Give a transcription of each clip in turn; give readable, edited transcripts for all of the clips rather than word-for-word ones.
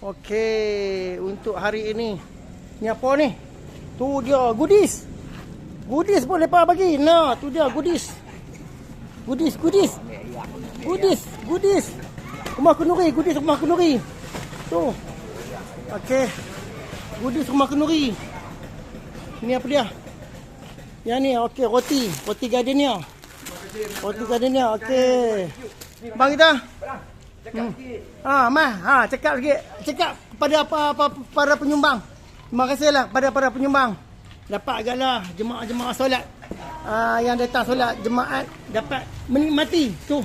Okey, untuk hari ini. Ni apa ni? Tu dia goodies. Goodies pun lepas bagi. Nah, tu dia goodies. Goodies. Rumah Kenduri, goodies rumah Kenduri. Tu. Okey. Goodies rumah Kenduri. Ni apa dia? Yang ni, okey, roti gardenia. Roti gardenia, okey. Bang kita. Cakap sikit. Cakap kepada para penyumbang. Terima kasihlah kepada para penyumbang. Dapat agaklah jemaah-jemaah solat. Yang datang solat jemaat dapat menikmati tu.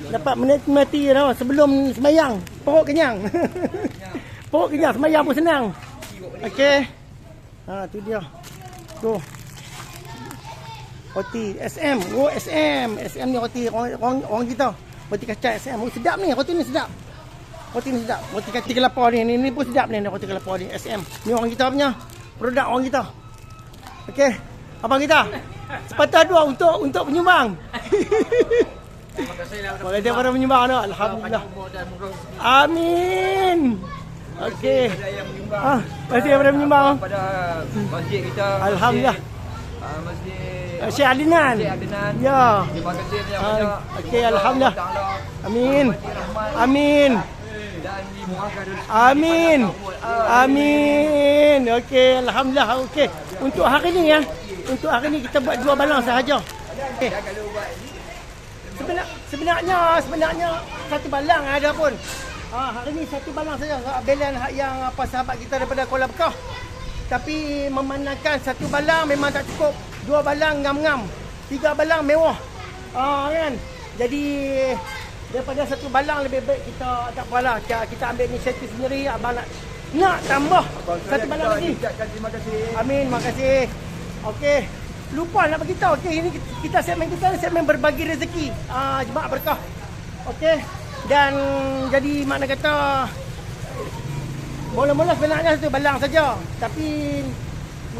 Dapat menikmati sebelum semayang. Perut kenyang. Perut kenyang, semayang pun senang. Okey. Tu dia. Tu. Roti SM. SM ni roti orang kita. Roti kacang SM. Sedap ni, roti ni sedap. Roti kacang kelapa ni pun sedap ni roti kelapa ni SM. Ni orang kita punya. Produk orang kita. Okey. Abang kita. Sepatah dua untuk penyumbang. Terima kasihlah kepada penyumbang tu. Alhamdulillah. Amin. Okey. Terima kasih kepada penyumbang. Pada masjid kita. Alhamdulillah. Masjid Syekh Adnan. Ya. Terima kasih banyak-banyak. Okey, alhamdulillah. Amin. Dan dimurahkan rezeki. Amin. Okey, alhamdulillah. Okey. Untuk hari ni kita buat 2 balang sahaja. Okey. Sebenarnya 1 balang ada pun. Hari ni 1 balang saja. Belan yang sahabat kita daripada Kuala Bekah. Tapi memandangkan 1 balang memang tak cukup. 2 balang ngam-ngam. 3 balang mewah. Kan? Jadi daripada 1 balang lebih baik kita tak apalah. Kita ambil inisiatif sendiri. Abang nak tambah 1 balang lagi. Terima kasih. Amin, makasih. Okey. Lupa nak beritahu. Okey, ini segmen berbagi rezeki. Jemaah berkah. Okey. Dan jadi makna kata mula-mula sebenarnya 1 balang saja. Tapi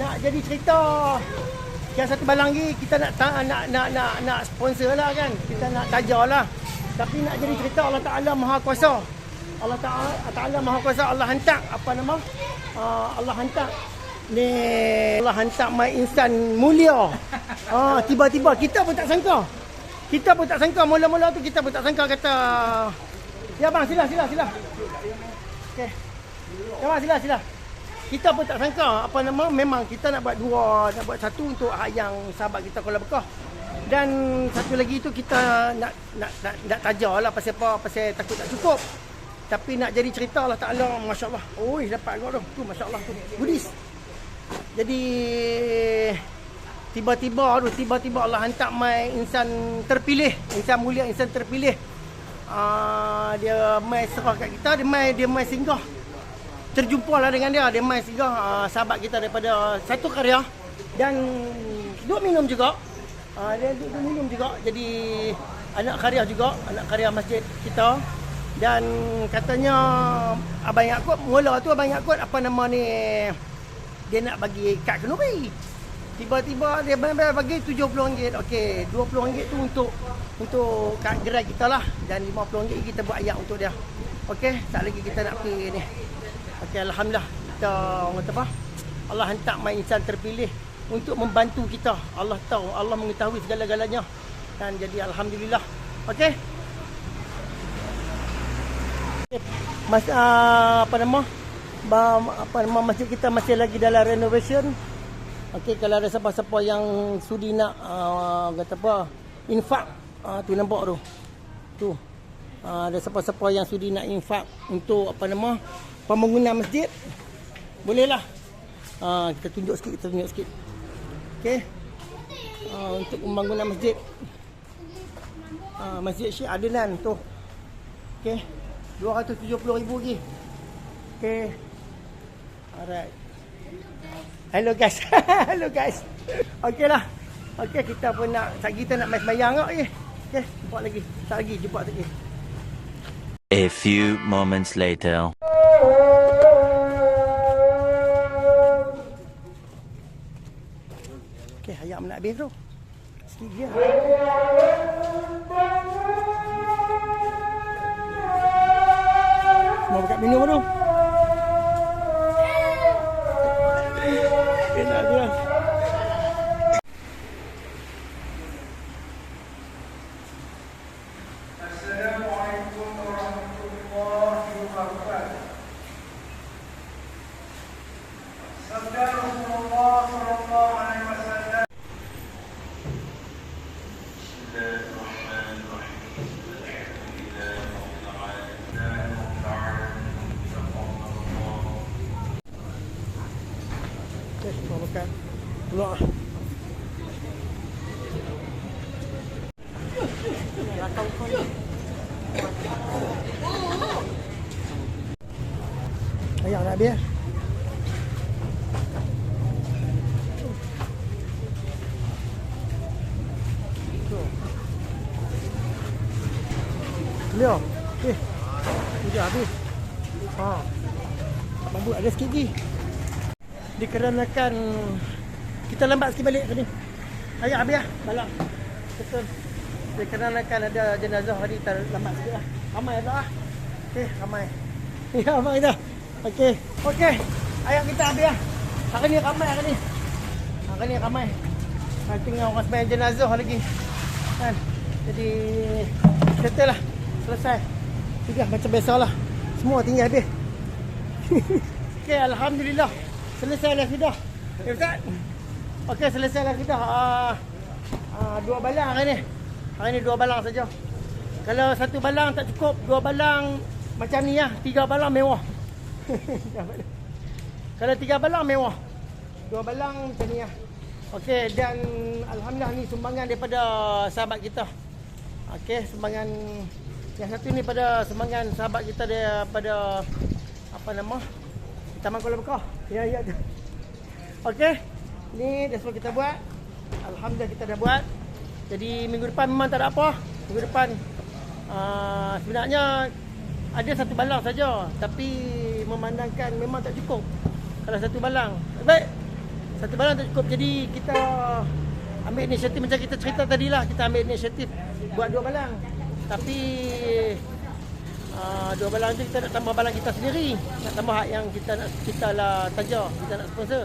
nak jadi cerita yang 1 balang lagi kita nak sponsor lah kan. Kita nak tajar lah. Tapi nak jadi cerita Allah Ta'ala Maha Kuasa. Allah Ta'ala Maha Kuasa. Allah hantar Allah hantar mai insan mulia. Tiba-tiba kita pun tak sangka. Mula-mula tu kita pun tak sangka kata. Ya bang, sila. Okey. Ya bang, sila. Kita pun tak sangka memang kita nak buat 2, nak buat 1 untuk yang sahabat kita Kuala Bekah. Dan satu lagi tu kita nak tajarlah pasal apa? Pasal takut tak cukup. Tapi nak jadi cerita Allah Ta'ala, masya-Allah. Oi, dapat agak tu. Tu masya-Allah tu. Budis. Jadi tiba-tiba Allah hantar mai insan terpilih, insan mulia, insan terpilih. Dia mai serah kat kita, dia mai singgah. Terjumpalah dengan dia mai singgah sahabat kita daripada satu karya dan duk minum juga. Dia duk minum juga. Jadi anak karya masjid kita. Dan katanya Abang Yaakob, mula tu Abang Yaakob dia nak bagi kad kenduri. Tiba-tiba dia bagi RM70. Okey, RM20 tu untuk kad gerai kita lah. Dan RM50 kita buat ayat untuk dia. Okey, tak lagi kita nak pergi ni. Okey, alhamdulillah. Kita orang kata apa? Allah hantar mai insan terpilih untuk membantu kita. Allah tahu, Allah mengetahui segala-galanya. Dan jadi alhamdulillah. Okey. Masjid kita masih lagi dalam renovation. Okey, kalau ada siapa-siapa yang sudi nak kata apa, infak, tu nampak tu. Tu. Ada siapa-siapa yang sudi nak infak untuk pembangunan masjid. Bolehlah. Kita tunjuk sikit. Okey. Untuk pembangunan masjid. Masjid Syekh Adnan tu. Okey. RM270,000 lagi. Okey. Alright. Hello guys. Okeylah. Okey, kita pun nak mai sembahyang kok. Okey, jumpa lagi. Jumpa lagi. A few moments later. Okey, hayam nak habis tu. Sikit je. Mau buka minum tu. pula. Ayah nak habis. Beliau. Sudah habis. Abang buat ada sikit lagi. Dikarenakan kita lambat sikit balik tadi. Ayah habis lah. Balak. Betul. Dikarenakan ada jenazah tadi lambat sikit lah. Ramai lah. Okey, ramai. Ya, abang kita. Okey. Okey. Ayah kita habis lah. Hari ni ramai hari ni. Hari ni ramai. Tengok orang sembahyang jenazah lagi. Kan? Jadi settle lah. Selesai. Sudah macam biasalah. Semua tinggal habis. Okey, alhamdulillah. Selesai dah sudah. Ustaz. Okey, selesai dah sudah. 2 balang hari ni. Hari ni 2 balang saja. Kalau 1 balang tak cukup, 2 balang macam ni lah. 3 balang mewah. Kalau 3 balang mewah. 2 balang macam ni lah. Okey, dan alhamdulillah ni sumbangan daripada sahabat kita. Okey, sumbangan yang satu ni pada sumbangan sahabat kita daripada apa nama? Taman Kuala Bekah. Ya, ya. Okey. Ni dah semua kita buat. Alhamdulillah kita dah buat. Jadi minggu depan memang tak ada apa. Minggu depan sebenarnya ada 1 balang saja, tapi memandangkan memang tak cukup. Kalau 1 balang. Baik. 1 balang tak cukup. Jadi kita ambil inisiatif macam kita cerita tadilah, kita ambil inisiatif buat 2 balang. Tapi 2 balang tu kita nak tambah balang kita sendiri. Nak tambah hak yang kita lah saja, kita nak sponsor.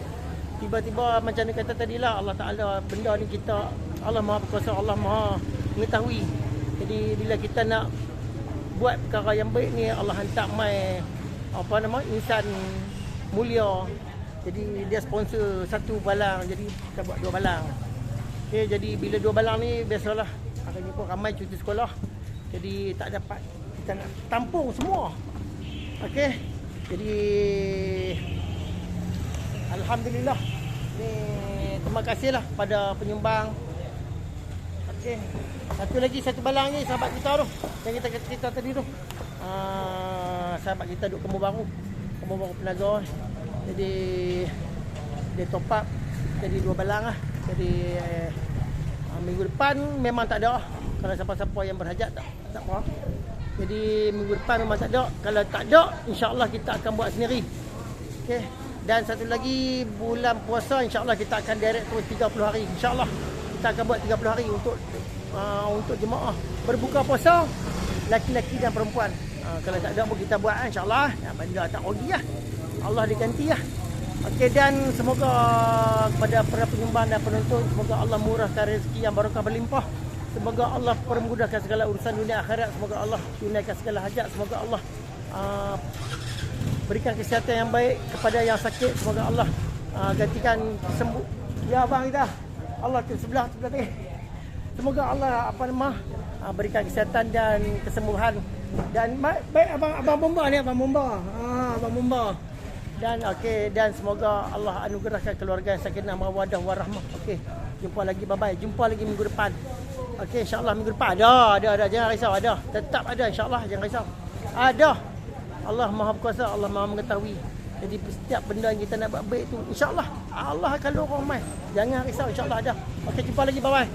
Tiba-tiba macam ni kata tadilah, Allah Ta'ala benda ni kita, Allah Maha Berkuasa, Allah Maha mengetahui. Jadi bila kita nak buat perkara yang baik ni, Allah hantar mai apa nama, insan mulia. Jadi dia sponsor 1 balang, jadi kita buat 2 balang. Okey, jadi bila 2 balang ni biasalah hari ni pun ramai cuti sekolah. Jadi tak dapat kita nak tampung semua. Okey. Jadi alhamdulillah. Ni terima kasihlah pada penyumbang. Okey. Satu lagi 1 balang ni sahabat kita tu. Yang kita tadi tu. Sahabat kita duduk Kampung Baru Penaga. Jadi dia top up jadi 2 balang lah. Jadi minggu depan memang tak ada. Kalau siapa-siapa yang berhajat tak apa. Jadi minggu depan memang tak ada. Kalau tak ada, insya-Allah kita akan buat sendiri. Okey. Dan satu lagi, bulan puasa insya-Allah kita akan direct terus 30 hari. Insya-Allah kita akan buat 30 hari untuk jemaah berbuka puasa laki-laki dan perempuan. Kalau tak ada pun kita buat insya-Allah. Benda tak rugi lah. Allah diganti lah. Okey, dan semoga kepada para penyumbang dan penonton, semoga Allah murahkan rezeki yang barakah berlimpah. Semoga Allah permudahkan segala urusan dunia akhirat. Semoga Allah tunaikan segala hajat. Semoga Allah berikan kesihatan yang baik kepada yang sakit. Semoga Allah gantikan sembuh. Ya abang kita. Allah ke sebelah tadi. Semoga Allah berikan kesihatan dan kesembuhan. Dan baik abang Bomba ni, abang Bomba. Abang Bomba. Dan okey, dan semoga Allah anugerahkan keluarga yang sakinah mawaddah warahmah. Okey. Jumpa lagi, bye-bye. Jumpa lagi minggu depan. Okey, insya-Allah minggu depan ada. Jangan risau, ada. Tetap ada insya-Allah, jangan risau. Ada. Allah Maha Berkuasa, Allah Maha mengetahui. Jadi setiap benda yang kita nak buat baik tu, insya-Allah Allah akan lorong mai. Jangan risau, insya-Allah ada. Okey, jumpa lagi, bye-bye.